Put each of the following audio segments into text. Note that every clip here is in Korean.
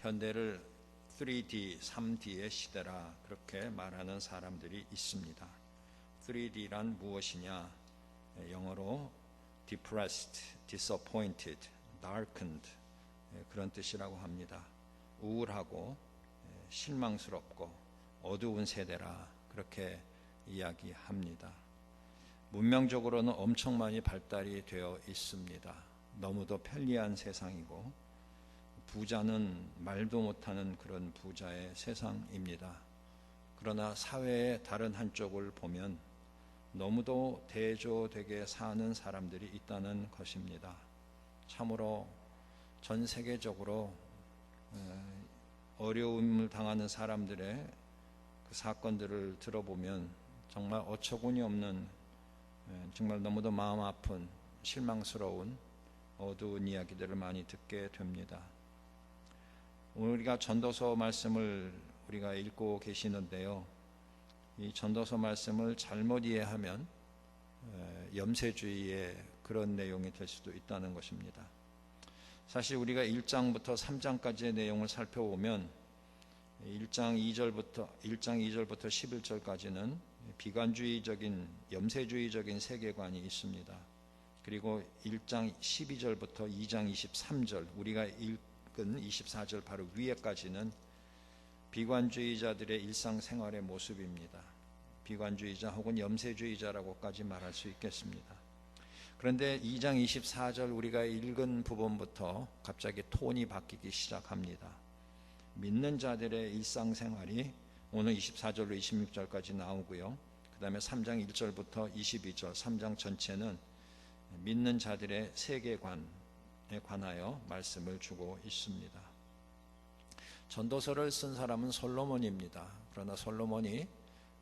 현대를 3D, 3D의 시대라 그렇게 말하는 사람들이 있습니다. 3D란 무엇이냐? 영어로 depressed, disappointed, darkened 그런 뜻이라고 합니다. 우울하고 실망스럽고 어두운 세대라 그렇게 이야기합니다. 문명적으로는 엄청 많이 발달이 되어 있습니다. 너무도 편리한 세상이고 부자는 말도 못하는 그런 부자의 세상입니다. 그러나 사회의 다른 한쪽을 보면 너무도 대조되게 사는 사람들이 있다는 것입니다. 참으로 전 세계적으로 어려움을 당하는 사람들의 그 사건들을 들어보면 정말 어처구니 없는, 정말 너무도 마음 아픈 실망스러운 어두운 이야기들을 많이 듣게 됩니다. 오늘 우리가 전도서 말씀을 우리가 읽고 계시는데요, 이 전도서 말씀을 잘못 이해하면 염세주의의 그런 내용이 될 수도 있다는 것입니다. 사실 우리가 1장부터 3장까지의 내용을 살펴보면 1장 2절부터 11절까지는 비관주의적인 염세주의적인 세계관이 있습니다. 그리고 1장 12절부터 2장 23절 우리가 읽은 24절 바로 위에까지는 비관주의자들의 일상생활의 모습입니다. 비관주의자 혹은 염세주의자라고까지 말할 수 있겠습니다. 그런데 2장 24절 우리가 읽은 부분부터 갑자기 톤이 바뀌기 시작합니다. 믿는 자들의 일상생활이 오늘 24절로 26절까지 나오고요. 그 다음에 3장 1절부터 22절 3장 전체는 믿는 자들의 세계관에 관하여 말씀을 주고 있습니다. 전도서를 쓴 사람은 솔로몬입니다. 그러나 솔로몬이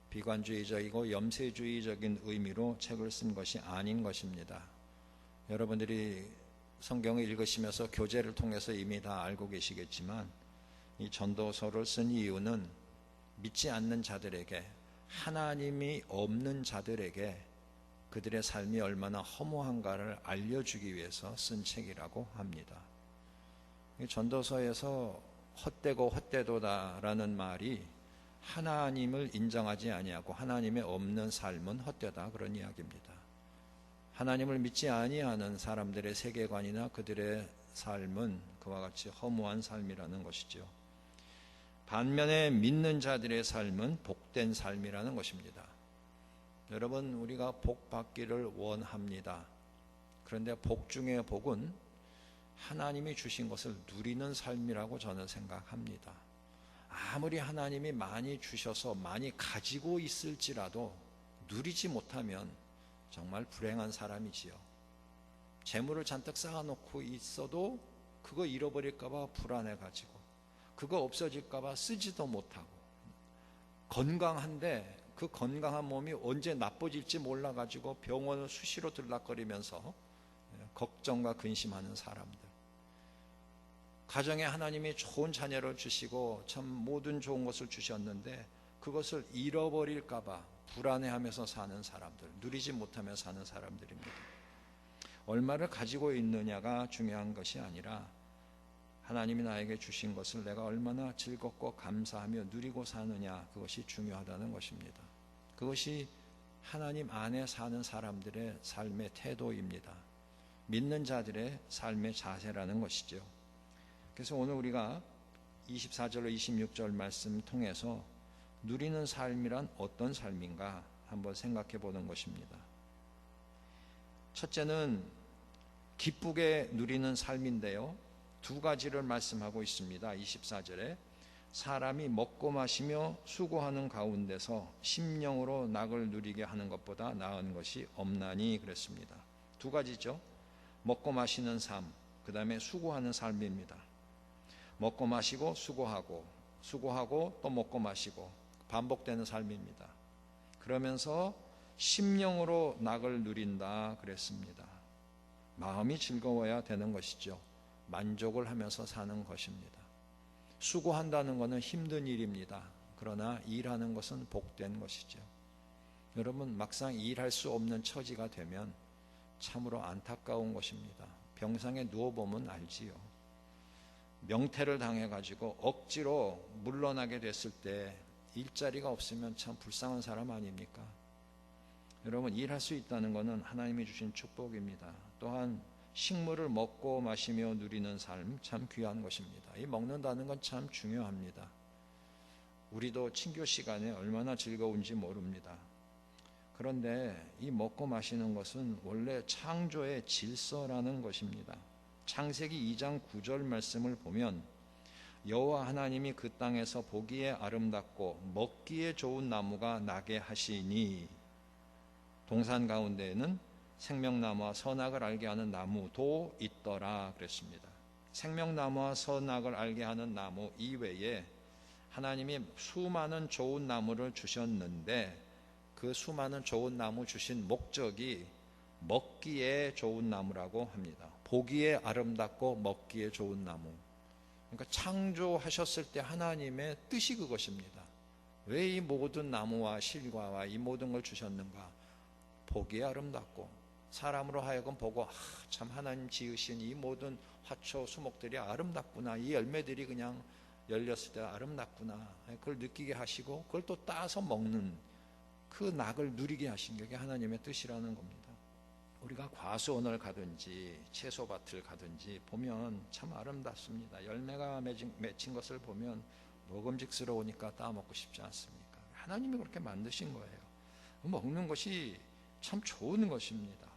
비관주의적이고 염세주의적인 의미로 책을 쓴 것이 아닌 것입니다. 여러분들이 성경을 읽으시면서 교재를 통해서 이미 다 알고 계시겠지만 이 전도서를 쓴 이유는 믿지 않는 자들에게, 하나님이 없는 자들에게 그들의 삶이 얼마나 허무한가를 알려주기 위해서 쓴 책이라고 합니다. 전도서에서 헛되고 헛되도다라는 말이 하나님을 인정하지 아니하고 하나님의 없는 삶은 헛되다 그런 이야기입니다. 하나님을 믿지 아니하는 사람들의 세계관이나 그들의 삶은 그와 같이 허무한 삶이라는 것이죠. 반면에 믿는 자들의 삶은 복된 삶이라는 것입니다. 여러분, 우리가 복 받기를 원합니다. 그런데 복 중에 복은 하나님이 주신 것을 누리는 삶이라고 저는 생각합니다. 아무리 하나님이 많이 주셔서 많이 가지고 있을지라도 누리지 못하면 정말 불행한 사람이지요. 재물을 잔뜩 쌓아놓고 있어도 그거 잃어버릴까봐 불안해가지고, 그거 없어질까봐 쓰지도 못하고, 건강한데 그 건강한 몸이 언제 나빠질지 몰라가지고 병원을 수시로 들락거리면서 걱정과 근심하는 사람들, 가정에 하나님이 좋은 자녀를 주시고 참 모든 좋은 것을 주셨는데 그것을 잃어버릴까봐 불안해하면서 사는 사람들, 누리지 못하며 사는 사람들입니다. 얼마를 가지고 있느냐가 중요한 것이 아니라 하나님이 나에게 주신 것을 내가 얼마나 즐겁고 감사하며 누리고 사느냐, 그것이 중요하다는 것입니다. 그것이 하나님 안에 사는 사람들의 삶의 태도입니다. 믿는 자들의 삶의 자세라는 것이죠. 그래서 오늘 우리가 24절로 26절 말씀 통해서 누리는 삶이란 어떤 삶인가 한번 생각해 보는 것입니다. 첫째는 기쁘게 누리는 삶인데요, 두 가지를 말씀하고 있습니다. 24절에 사람이 먹고 마시며 수고하는 가운데서 심령으로 낙을 누리게 하는 것보다 나은 것이 없나니 그랬습니다. 두 가지죠. 먹고 마시는 삶, 그 다음에 수고하는 삶입니다. 먹고 마시고 수고하고, 수고하고 또 먹고 마시고 반복되는 삶입니다. 그러면서 심령으로 낙을 누린다 그랬습니다. 마음이 즐거워야 되는 것이죠. 만족을 하면서 사는 것입니다. 수고한다는 것은 힘든 일입니다. 그러나 일하는 것은 복된 것이죠. 여러분, 막상 일할 수 없는 처지가 되면 참으로 안타까운 것입니다. 병상에 누워보면 알지요. 명태를 당해가지고 억지로 물러나게 됐을 때 일자리가 없으면 참 불쌍한 사람 아닙니까? 여러분, 일할 수 있다는 것은 하나님이 주신 축복입니다. 또한 식물을 먹고 마시며 누리는 삶 참 귀한 것입니다. 이 먹는다는 건 참 중요합니다. 우리도 친교 시간에 얼마나 즐거운지 모릅니다. 그런데 이 먹고 마시는 것은 원래 창조의 질서라는 것입니다. 창세기 2장 9절 말씀을 보면 여호와 하나님이 그 땅에서 보기에 아름답고 먹기에 좋은 나무가 나게 하시니, 동산 가운데에는 생명나무와 선악을 알게 하는 나무도 있더라 그랬습니다. 생명나무와 선악을 알게 하는 나무 이외에 하나님이 수많은 좋은 나무를 주셨는데 그 수많은 좋은 나무 주신 목적이 먹기에 좋은 나무라고 합니다. 보기에 아름답고 먹기에 좋은 나무. 그러니까 창조하셨을 때 하나님의 뜻이 그것입니다. 왜 이 모든 나무와 실과와 이 모든 걸 주셨는가? 보기에 아름답고 사람으로 하여금 보고 참 하나님 지으신 이 모든 화초 수목들이 아름답구나, 이 열매들이 그냥 열렸을 때 아름답구나, 그걸 느끼게 하시고 그걸 또 따서 먹는 그 낙을 누리게 하신 게 하나님의 뜻이라는 겁니다. 우리가 과수원을 가든지 채소밭을 가든지 보면 참 아름답습니다. 열매가 맺힌 것을 보면 먹음직스러우니까 따먹고 싶지 않습니까? 하나님이 그렇게 만드신 거예요. 먹는 것이 참 좋은 것입니다.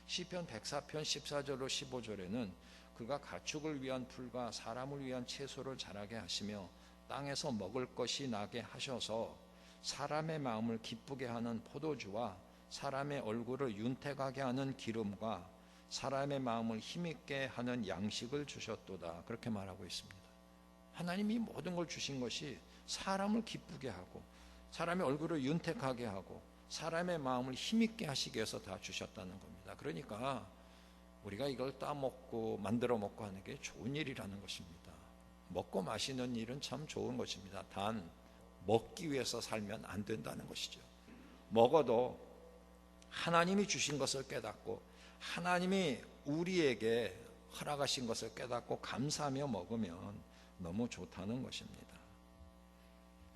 시편 104편 14절로 15절에는 그가 가축을 위한 풀과 사람을 위한 채소를 자라게 하시며 땅에서 먹을 것이 나게 하셔서 사람의 마음을 기쁘게 하는 포도주와 사람의 얼굴을 윤택하게 하는 기름과 사람의 마음을 힘있게 하는 양식을 주셨도다, 그렇게 말하고 있습니다. 하나님이 모든 걸 주신 것이 사람을 기쁘게 하고 사람의 얼굴을 윤택하게 하고 사람의 마음을 힘있게 하시기 위해서 다 주셨다는 겁니다. 그러니까 우리가 이걸 따먹고 만들어 먹고 하는 게 좋은 일이라는 것입니다. 먹고 마시는 일은 참 좋은 것입니다. 단 먹기 위해서 살면 안 된다는 것이죠. 먹어도 하나님이 주신 것을 깨닫고 하나님이 우리에게 허락하신 것을 깨닫고 감사하며 먹으면 너무 좋다는 것입니다.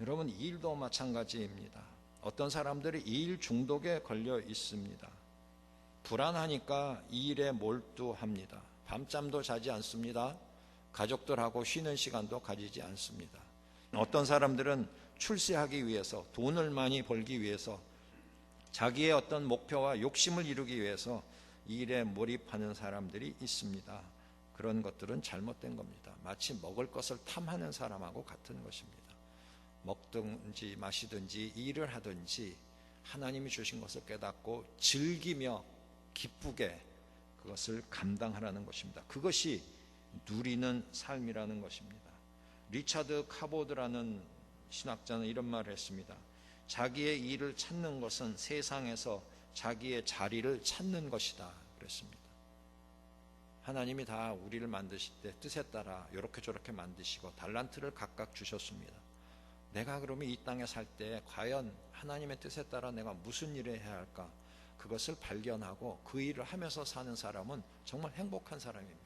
여러분, 일도 마찬가지입니다. 어떤 사람들이 일 중독에 걸려 있습니다. 불안하니까 일에 몰두합니다. 밤잠도 자지 않습니다. 가족들하고 쉬는 시간도 가지지 않습니다. 어떤 사람들은 출세하기 위해서, 돈을 많이 벌기 위해서, 자기의 어떤 목표와 욕심을 이루기 위해서 일에 몰입하는 사람들이 있습니다. 그런 것들은 잘못된 겁니다. 마치 먹을 것을 탐하는 사람하고 같은 것입니다. 먹든지 마시든지 일을 하든지 하나님이 주신 것을 깨닫고 즐기며 기쁘게 그것을 감당하라는 것입니다. 그것이 누리는 삶이라는 것입니다. 리차드 카보드라는 신학자는 이런 말을 했습니다. 자기의 일을 찾는 것은 세상에서 자기의 자리를 찾는 것이다 그랬습니다. 하나님이 다 우리를 만드실 때 뜻에 따라 이렇게 저렇게 만드시고 달란트를 각각 주셨습니다. 내가 그러면 이 땅에 살 때 과연 하나님의 뜻에 따라 내가 무슨 일을 해야 할까? 그것을 발견하고 그 일을 하면서 사는 사람은 정말 행복한 사람입니다.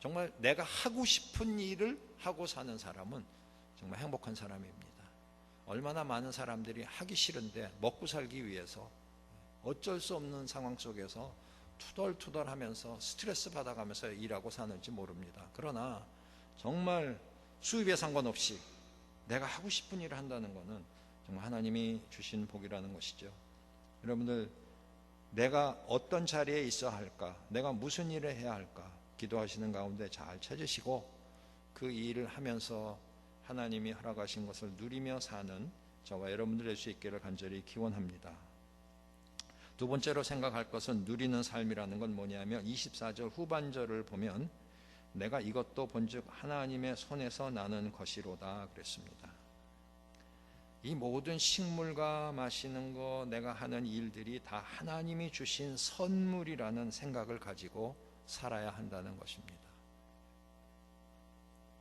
정말 내가 하고 싶은 일을 하고 사는 사람은 정말 행복한 사람입니다. 얼마나 많은 사람들이 하기 싫은데 먹고 살기 위해서 어쩔 수 없는 상황 속에서 투덜투덜하면서 스트레스 받아가면서 일하고 사는지 모릅니다. 그러나 정말 수입에 상관없이 내가 하고 싶은 일을 한다는 것은 정말 하나님이 주신 복이라는 것이죠. 여러분들, 내가 어떤 자리에 있어야 할까? 내가 무슨 일을 해야 할까? 기도하시는 가운데 잘 찾으시고 그 일을 하면서 하나님이 허락하신 것을 누리며 사는 저와 여러분들 될 수 있기를 간절히 기원합니다. 두 번째로 생각할 것은 누리는 삶이라는 건 뭐냐면 24절 후반절을 보면 내가 이것도 본즉 하나님의 손에서 나는 것이로다 그랬습니다. 이 모든 식물과 마시는 거, 내가 하는 일들이 다 하나님이 주신 선물이라는 생각을 가지고 살아야 한다는 것입니다.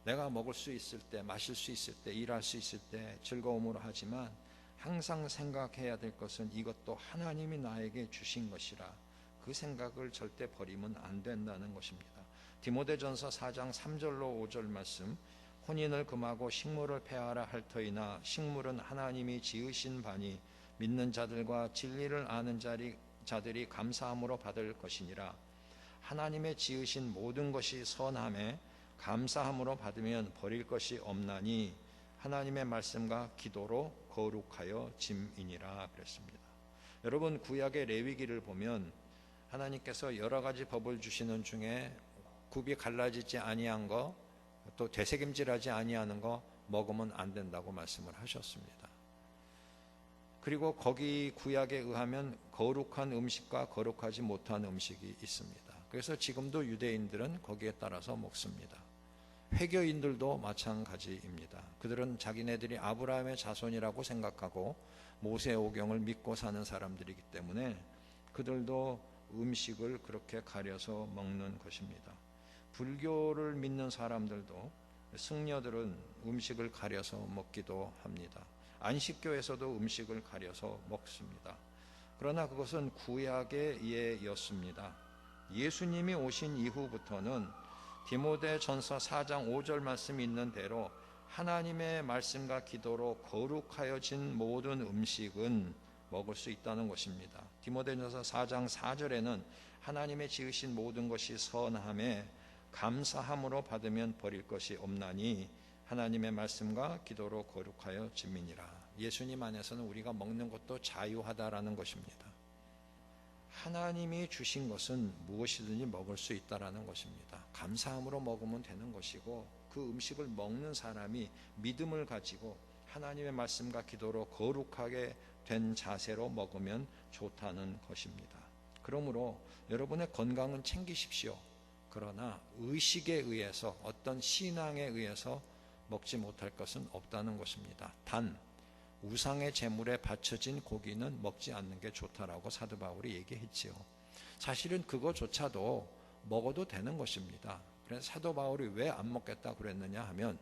내가 먹을 수 있을 때, 마실 수 있을 때, 일할 수 있을 때 즐거움으로 하지만 항상 생각해야 될 것은 이것도 하나님이 나에게 주신 것이라 그 생각을 절대 버리면 안 된다는 것입니다. 디모데전서 4장 3절로 5절 말씀, 혼인을 금하고 식물을 폐하라 할 터이나 식물은 하나님이 지으신 바니 믿는 자들과 진리를 아는 자들이 감사함으로 받을 것이니라. 하나님의 지으신 모든 것이 선함에 감사함으로 받으면 버릴 것이 없나니 하나님의 말씀과 기도로 거룩하여 짐이니라 그랬습니다. 여러분, 구약의 레위기를 보면 하나님께서 여러 가지 법을 주시는 중에 굽이 갈라지지 아니한 거, 또 되새김질하지 아니하는 거 먹으면 안 된다고 말씀을 하셨습니다. 그리고 거기 구약에 의하면 거룩한 음식과 거룩하지 못한 음식이 있습니다. 그래서 지금도 유대인들은 거기에 따라서 먹습니다. 회교인들도 마찬가지입니다. 그들은 자기네들이 아브라함의 자손이라고 생각하고 모세오경을 믿고 사는 사람들이기 때문에 그들도 음식을 그렇게 가려서 먹는 것입니다. 불교를 믿는 사람들도, 승려들은 음식을 가려서 먹기도 합니다. 안식교에서도 음식을 가려서 먹습니다. 그러나 그것은 구약의 예였습니다. 예수님이 오신 이후부터는 디모데전서 4장 5절 말씀이 있는 대로 하나님의 말씀과 기도로 거룩하여진 모든 음식은 먹을 수 있다는 것입니다. 디모데전서 4장 4절에는 하나님의 지으신 모든 것이 선함에 감사함으로 받으면 버릴 것이 없나니 하나님의 말씀과 기도로 거룩하여 짐이니라. 예수님 안에서는 우리가 먹는 것도 자유하다라는 것입니다. 하나님이 주신 것은 무엇이든지 먹을 수 있다라는 것입니다. 감사함으로 먹으면 되는 것이고, 그 음식을 먹는 사람이 믿음을 가지고 하나님의 말씀과 기도로 거룩하게 된 자세로 먹으면 좋다는 것입니다. 그러므로 여러분의 건강은 챙기십시오. 그러나 의식에 의해서, 어떤 신앙에 의해서 먹지 못할 것은 없다는 것입니다. 단 우상의 제물에 바쳐진 고기는 먹지 않는 게 좋다라고 사도 바울이 얘기했지요. 사실은 그거조차도 먹어도 되는 것입니다. 그래서 사도 바울이 왜 안 먹겠다 그랬느냐 하면,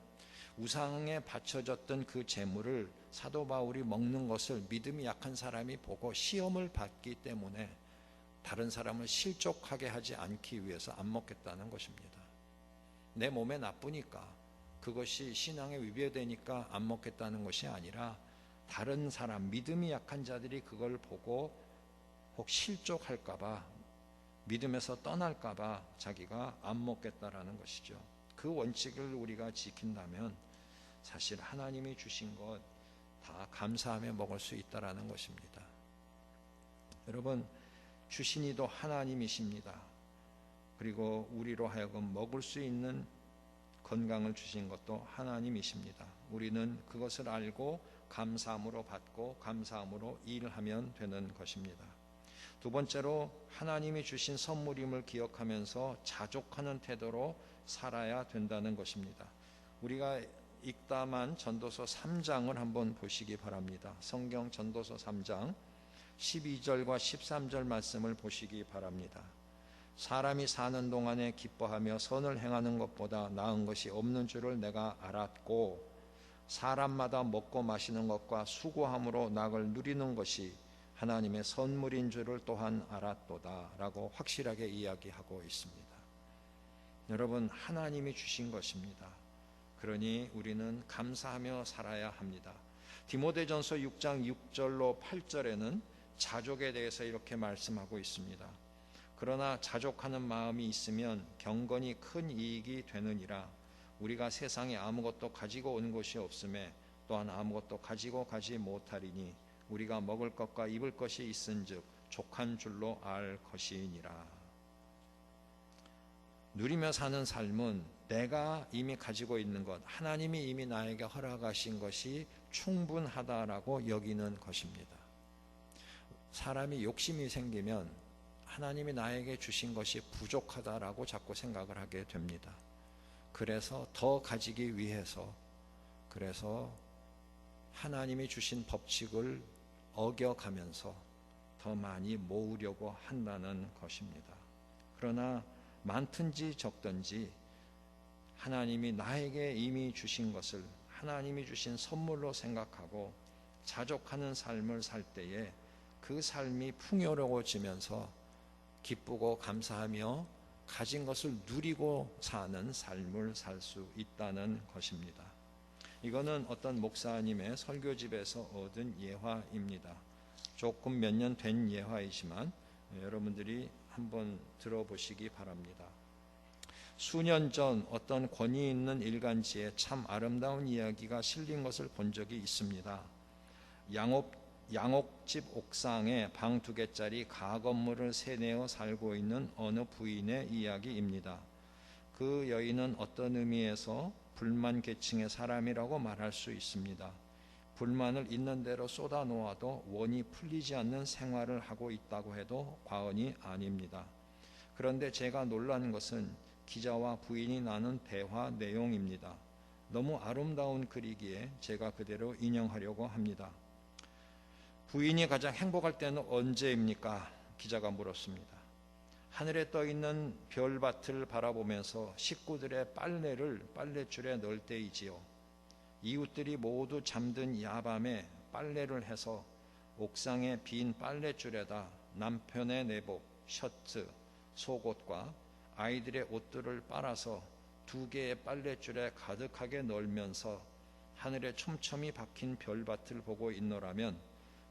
우상에 바쳐졌던 그 제물을 사도 바울이 먹는 것을 믿음이 약한 사람이 보고 시험을 받기 때문에 다른 사람을 실족하게 하지 않기 위해서 안 먹겠다는 것입니다. 내 몸에 나쁘니까, 그것이 신앙에 위배되니까 안 먹겠다는 것이 아니라, 다른 사람, 믿음이 약한 자들이 그걸 보고 혹 실족할까봐, 믿음에서 떠날까봐 자기가 안 먹겠다라는 것이죠. 그 원칙을 우리가 지킨다면 사실 하나님이 주신 것 다 감사하며 먹을 수 있다라는 것입니다. 여러분, 주신 이도 하나님이십니다. 그리고 우리로 하여금 먹을 수 있는 건강을 주신 것도 하나님이십니다. 우리는 그것을 알고 감사함으로 받고 감사함으로 일하면 되는 것입니다. 두 번째로, 하나님이 주신 선물임을 기억하면서 자족하는 태도로 살아야 된다는 것입니다. 우리가 읽다만 전도서 3장을 한번 보시기 바랍니다. 성경 전도서 3장 12절과 13절 말씀을 보시기 바랍니다. 사람이 사는 동안에 기뻐하며 선을 행하는 것보다 나은 것이 없는 줄을 내가 알았고, 사람마다 먹고 마시는 것과 수고함으로 낙을 누리는 것이 하나님의 선물인 줄을 또한 알았도다 라고 확실하게 이야기하고 있습니다. 여러분, 하나님이 주신 것입니다. 그러니 우리는 감사하며 살아야 합니다. 디모데전서 6장 6절로 8절에는 자족에 대해서 이렇게 말씀하고 있습니다. 그러나 자족하는 마음이 있으면 경건이 큰 이익이 되느니라. 우리가 세상에 아무것도 가지고 온 것이 없음에 또한 아무것도 가지고 가지 못하리니 우리가 먹을 것과 입을 것이 있은즉 족한 줄로 알 것이니라. 누리며 사는 삶은 내가 이미 가지고 있는 것, 하나님이 이미 나에게 허락하신 것이 충분하다라고 여기는 것입니다. 사람이 욕심이 생기면 하나님이 나에게 주신 것이 부족하다라고 자꾸 생각을 하게 됩니다. 그래서 더 가지기 위해서, 그래서 하나님이 주신 법칙을 어겨가면서 더 많이 모으려고 한다는 것입니다. 그러나 많든지 적든지 하나님이 나에게 이미 주신 것을 하나님이 주신 선물로 생각하고 자족하는 삶을 살 때에 그 삶이 풍요로워지면서 기쁘고 감사하며 가진 것을 누리고 사는 삶을 살 수 있다는 것입니다. 이거는 어떤 목사님의 설교집에서 얻은 예화입니다. 조금 몇 년 된 예화이지만 여러분들이 한번 들어보시기 바랍니다. 수년 전 어떤 권위 있는 일간지에 참 아름다운 이야기가 실린 것을 본 적이 있습니다. 양옥집 옥상에 방 2개짜리 가건물을 세내어 살고 있는 어느 부인의 이야기입니다. 그 여인은 어떤 의미에서 불만 계층의 사람이라고 말할 수 있습니다. 불만을 있는 대로 쏟아 놓아도 원이 풀리지 않는 생활을 하고 있다고 해도 과언이 아닙니다. 그런데 제가 놀란 것은 기자와 부인이 나눈 대화 내용입니다. 너무 아름다운 글이기에 제가 그대로 인용하려고 합니다. 부인이 가장 행복할 때는 언제입니까? 기자가 물었습니다. 하늘에 떠있는 별밭을 바라보면서 식구들의 빨래를 빨랫줄에 넣을 때이지요. 이웃들이 모두 잠든 야밤에 빨래를 해서 옥상의 빈 빨랫줄에다 남편의 내복, 셔츠, 속옷과 아이들의 옷들을 빨아서 2개의 빨랫줄에 가득하게 널면서 하늘에 촘촘히 박힌 별밭을 보고 있노라면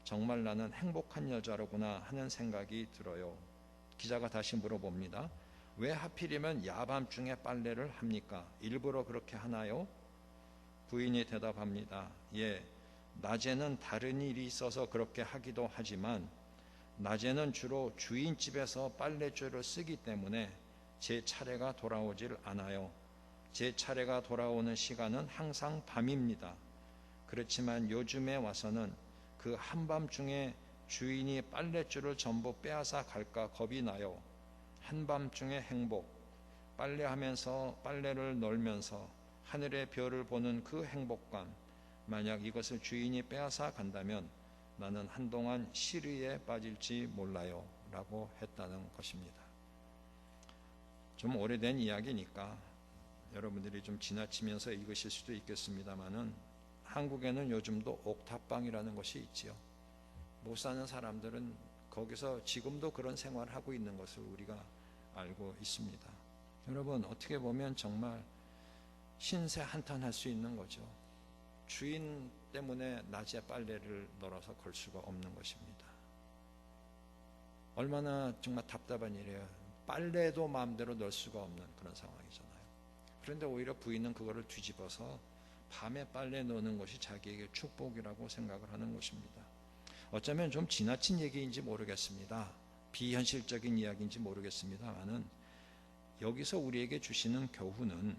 정말 나는 행복한 여자로구나 하는 생각이 들어요. 기자가 다시 물어봅니다. 왜 하필이면 야밤중에 빨래를 합니까? 일부러 그렇게 하나요? 부인이 대답합니다. 예, 낮에는 다른 일이 있어서 그렇게 하기도 하지만 낮에는 주로 주인집에서 빨랫줄을 쓰기 때문에 제 차례가 돌아오질 않아요. 제 차례가 돌아오는 시간은 항상 밤입니다. 그렇지만 요즘에 와서는 그 한밤중에 주인이 빨랫줄을 전부 빼앗아 갈까 겁이 나요. 한밤중의 행복, 빨래하면서 빨래를 널면서 하늘의 별을 보는 그 행복감, 만약 이것을 주인이 빼앗아 간다면 나는 한동안 시리에 빠질지 몰라요 라고 했다는 것입니다. 좀 오래된 이야기니까 여러분들이 좀 지나치면서 읽으실 수도 있겠습니다만은 한국에는 요즘도 옥탑방이라는 것이 있지요. 못 사는 사람들은 거기서 지금도 그런 생활을 하고 있는 것을 우리가 알고 있습니다. 여러분, 어떻게 보면 정말 신세 한탄할 수 있는 거죠. 주인 때문에 낮에 빨래를 널어서 걸 수가 없는 것입니다. 얼마나 정말 답답한 일이에요. 빨래도 마음대로 널 수가 없는 그런 상황이잖아요. 그런데 오히려 부인은 그거를 뒤집어서 밤에 빨래 넣는 것이 자기에게 축복이라고 생각을 하는 것입니다. 어쩌면 좀 지나친 얘기인지 모르겠습니다. 비현실적인 이야기인지 모르겠습니다만은 여기서 우리에게 주시는 교훈은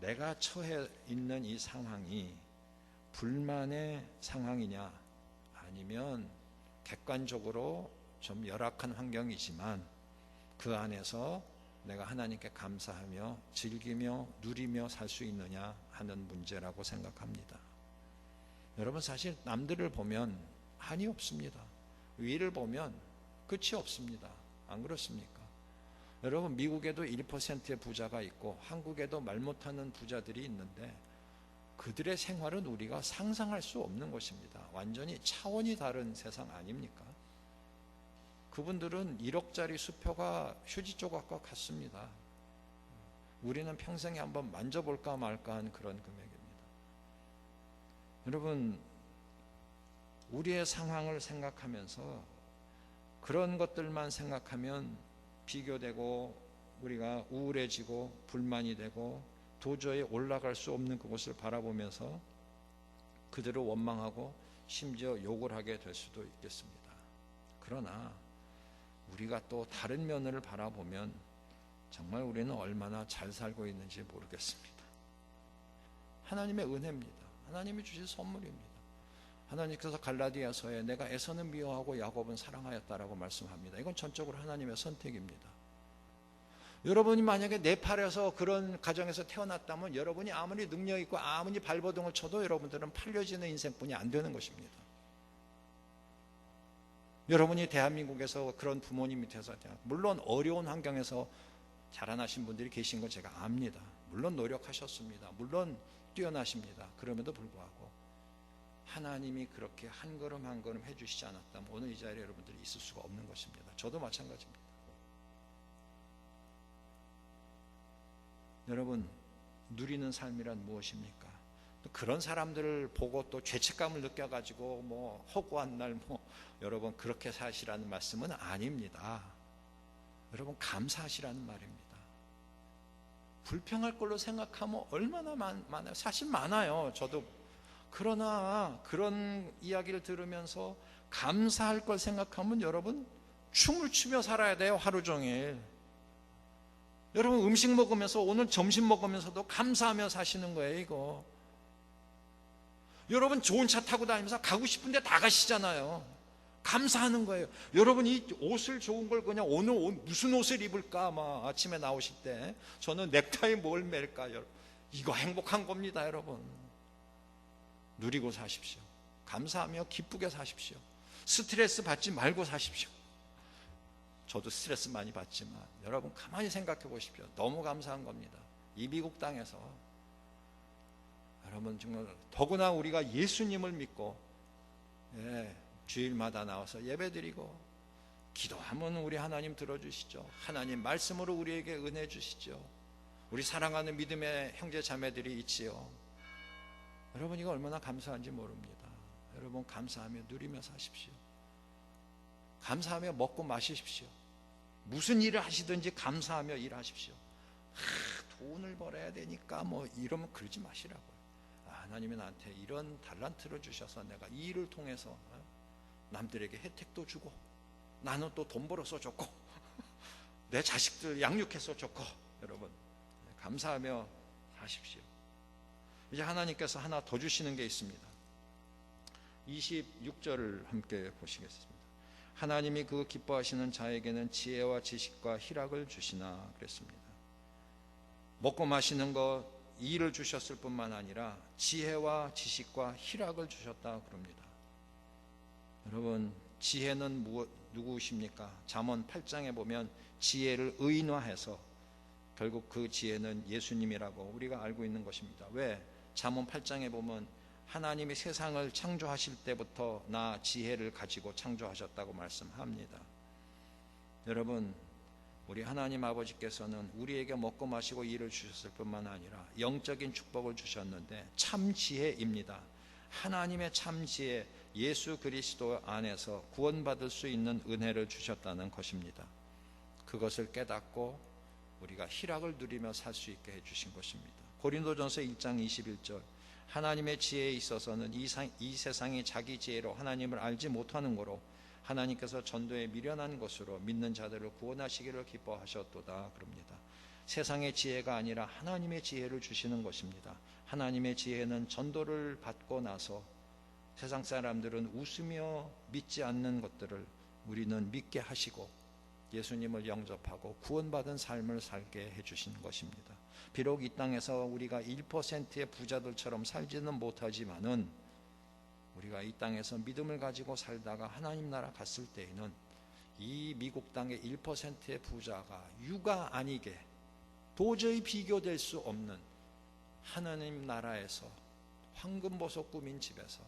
내가 처해 있는 이 상황이 불만의 상황이냐 아니면 객관적으로 좀 열악한 환경이지만 그 안에서 내가 하나님께 감사하며 즐기며 누리며 살 수 있느냐 하는 문제라고 생각합니다. 여러분, 사실 남들을 보면 한이 없습니다. 위를 보면 끝이 없습니다. 안 그렇습니까? 여러분, 미국에도 1%의 부자가 있고 한국에도 말 못하는 부자들이 있는데 그들의 생활은 우리가 상상할 수 없는 것입니다. 완전히 차원이 다른 세상 아닙니까? 그분들은 1억짜리 수표가 휴지 조각과 같습니다. 우리는 평생에 한번 만져볼까 말까 한 그런 금액입니다. 여러분, 우리의 상황을 생각하면서 그런 것들만 생각하면 비교되고 우리가 우울해지고 불만이 되고 도저히 올라갈 수 없는 그곳을 바라보면서 그들을 원망하고 심지어 욕을 하게 될 수도 있겠습니다. 그러나 우리가 또 다른 면을 바라보면 정말 우리는 얼마나 잘 살고 있는지 모르겠습니다. 하나님의 은혜입니다. 하나님이 주신 선물입니다. 하나님께서 갈라디아서에 내가 에서는 미워하고 야곱은 사랑하였다라고 말씀합니다. 이건 전적으로 하나님의 선택입니다. 여러분이 만약에 네팔에서 그런 가정에서 태어났다면 여러분이 아무리 능력 있고 아무리 발버둥을 쳐도 여러분들은 팔려지는 인생뿐이 안 되는 것입니다. 여러분이 대한민국에서 그런 부모님 밑에서 물론 어려운 환경에서 자라나신 분들이 계신 걸 제가 압니다. 물론 노력하셨습니다. 물론 뛰어나십니다. 그럼에도 불구하고 하나님이 그렇게 한 걸음 한 걸음 해주시지 않았다면 오늘 이 자리에 여러분들이 있을 수가 없는 것입니다. 저도 마찬가지입니다. 여러분, 누리는 삶이란 무엇입니까? 또 그런 사람들을 보고 또 죄책감을 느껴가지고 뭐 허구한 날 여러분 그렇게 사시라는 말씀은 아닙니다. 여러분, 감사하시라는 말입니다. 불평할 걸로 생각하면 얼마나 많아요. 사실 많아요. 저도. 그러나 그런 이야기를 들으면서 감사할 걸 생각하면 여러분 춤을 추며 살아야 돼요. 하루 종일. 여러분, 음식 먹으면서, 오늘 점심 먹으면서도 감사하며 사시는 거예요. 이거. 여러분, 좋은 차 타고 다니면서 가고 싶은데 다 가시잖아요. 감사하는 거예요. 여러분, 이 옷을 좋은 걸 그냥 오늘 무슨 옷을 입을까 막 아침에 나오실 때 저는 넥타이 뭘 맬까, 여러분. 이거 행복한 겁니다. 여러분, 누리고 사십시오. 감사하며 기쁘게 사십시오. 스트레스 받지 말고 사십시오. 저도 스트레스 많이 받지만 여러분 가만히 생각해 보십시오. 너무 감사한 겁니다. 이 미국 땅에서 여러분 정말 더구나 우리가 예수님을 믿고 주일마다 나와서 예배드리고 기도하면 우리 하나님 들어주시죠. 하나님 말씀으로 우리에게 은혜 주시죠. 우리 사랑하는 믿음의 형제 자매들이 있지요. 여러분, 이거 얼마나 감사한지 모릅니다. 여러분, 감사하며 누리며 사십시오. 감사하며 먹고 마십시오. 무슨 일을 하시든지 감사하며 일하십시오. 돈을 벌어야 되니까 뭐 이러면 그러지 마시라고요. 하나님이 나한테 이런 달란트를 주셔서 내가 이 일을 통해서 남들에게 혜택도 주고 나는 또 돈 벌어서 줬고 내 자식들 양육해서 줬고, 여러분 감사하며 사십시오. 이제 하나님께서 하나 더 주시는 게 있습니다. 26절을 함께 보시겠습니다. 하나님이 그 기뻐하시는 자에게는 지혜와 지식과 희락을 주시나 그랬습니다. 먹고 마시는 것, 일을 주셨을 뿐만 아니라 지혜와 지식과 희락을 주셨다 그럽니다. 여러분, 지혜는 누구십니까? 잠언 8장에 보면 지혜를 의인화해서 결국 그 지혜는 예수님이라고 우리가 알고 있는 것입니다. 왜? 잠언 8장에 보면 하나님이 세상을 창조하실 때부터 나 지혜를 가지고 창조하셨다고 말씀합니다. 여러분, 우리 하나님 아버지께서는 우리에게 먹고 마시고 일을 주셨을 뿐만 아니라 영적인 축복을 주셨는데 참 지혜입니다. 하나님의 참 지혜, 예수 그리스도 안에서 구원받을 수 있는 은혜를 주셨다는 것입니다. 그것을 깨닫고 우리가 희락을 누리며 살 수 있게 해주신 것입니다. 고린도전서 1장 21절, 하나님의 지혜에 있어서는 이 세상이 자기 지혜로 하나님을 알지 못하는 거로 하나님께서 전도에 미련한 것으로 믿는 자들을 구원하시기를 기뻐하셨도다 그럽니다. 세상의 지혜가 아니라 하나님의 지혜를 주시는 것입니다. 하나님의 지혜는 전도를 받고 나서 세상 사람들은 웃으며 믿지 않는 것들을 우리는 믿게 하시고 예수님을 영접하고 구원받은 삶을 살게 해주신 것입니다. 비록 이 땅에서 우리가 1%의 부자들처럼 살지는 못하지만은 우리가 이 땅에서 믿음을 가지고 살다가 하나님 나라 갔을 때에는 이 미국 땅의 1%의 부자가 유가 아니게 도저히 비교될 수 없는 하나님 나라에서 황금보석 꾸민 집에서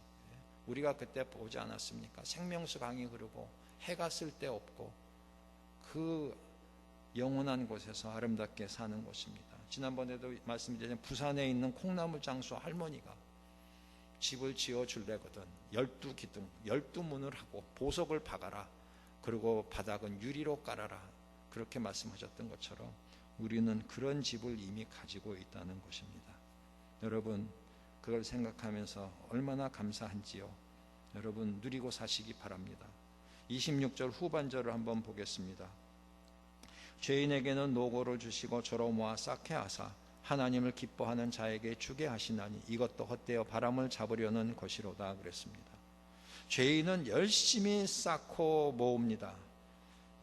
우리가 그때 보지 않았습니까? 생명수 강이 흐르고 해가 쓸 데 없고 그 영원한 곳에서 아름답게 사는 곳입니다. 지난번에도 말씀드린 부산에 있는 콩나물 장수 할머니가 집을 지어줄래거든 12기둥 12문을 하고 보석을 박아라, 그리고 바닥은 유리로 깔아라, 그렇게 말씀하셨던 것처럼 우리는 그런 집을 이미 가지고 있다는 것입니다. 여러분, 그걸 생각하면서 얼마나 감사한지요. 여러분, 누리고 사시기 바랍니다. 26절 후반절을 한번 보겠습니다. 죄인에게는 노고를 주시고 저로 모아 쌓게 하사 하나님을 기뻐하는 자에게 주게 하시나니 이것도 헛되어 바람을 잡으려는 것이로다 그랬습니다. 죄인은 열심히 쌓고 모읍니다.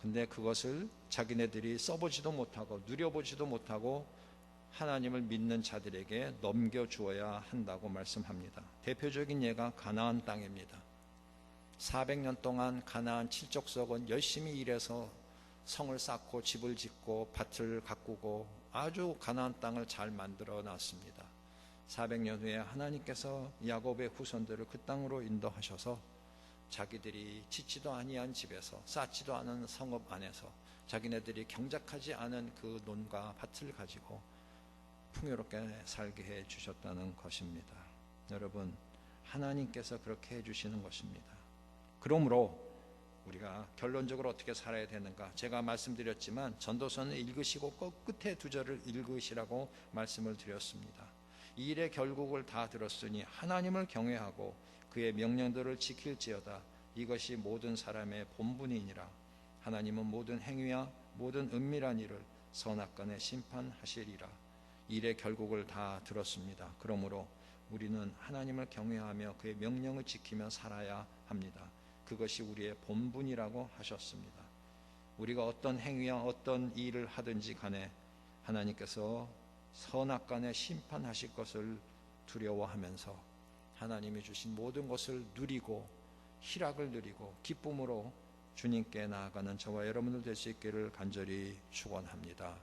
근데 그것을 자기네들이 써보지도 못하고 누려보지도 못하고 하나님을 믿는 자들에게 넘겨주어야 한다고 말씀합니다. 대표적인 예가 가나안 땅입니다. 400년 동안 가나안 칠족석은 열심히 일해서 성을 쌓고 집을 짓고 밭을 가꾸고 아주 가나안 땅을 잘 만들어 놨습니다. 400년 후에 하나님께서 야곱의 후손들을 그 땅으로 인도하셔서 자기들이 짓지도 아니한 집에서 쌓지도 않은 성읍 안에서 자기네들이 경작하지 않은 그 논과 밭을 가지고 풍요롭게 살게 해 주셨다는 것입니다. 여러분, 하나님께서 그렇게 해 주시는 것입니다. 그러므로 우리가 결론적으로 어떻게 살아야 되는가, 제가 말씀드렸지만 전도서는 읽으시고 끝에 두 절을 읽으시라고 말씀을 드렸습니다. 이 일의 결국을 다 들었으니 하나님을 경외하고 그의 명령들을 지킬지어다. 이것이 모든 사람의 본분이니라. 하나님은 모든 행위와 모든 은밀한 일을 선악간에 심판하시리라. 이 일의 결국을 다 들었습니다. 그러므로 우리는 하나님을 경외하며 그의 명령을 지키며 살아야 합니다. 그것이 우리의 본분이라고 하셨습니다. 우리가 어떤 행위와 어떤 일을 하든지 간에 하나님께서 선악간에 심판하실 것을 두려워하면서 하나님이 주신 모든 것을 누리고 희락을 누리고 기쁨으로 주님께 나아가는 저와 여러분들 될 수 있기를 간절히 축원합니다.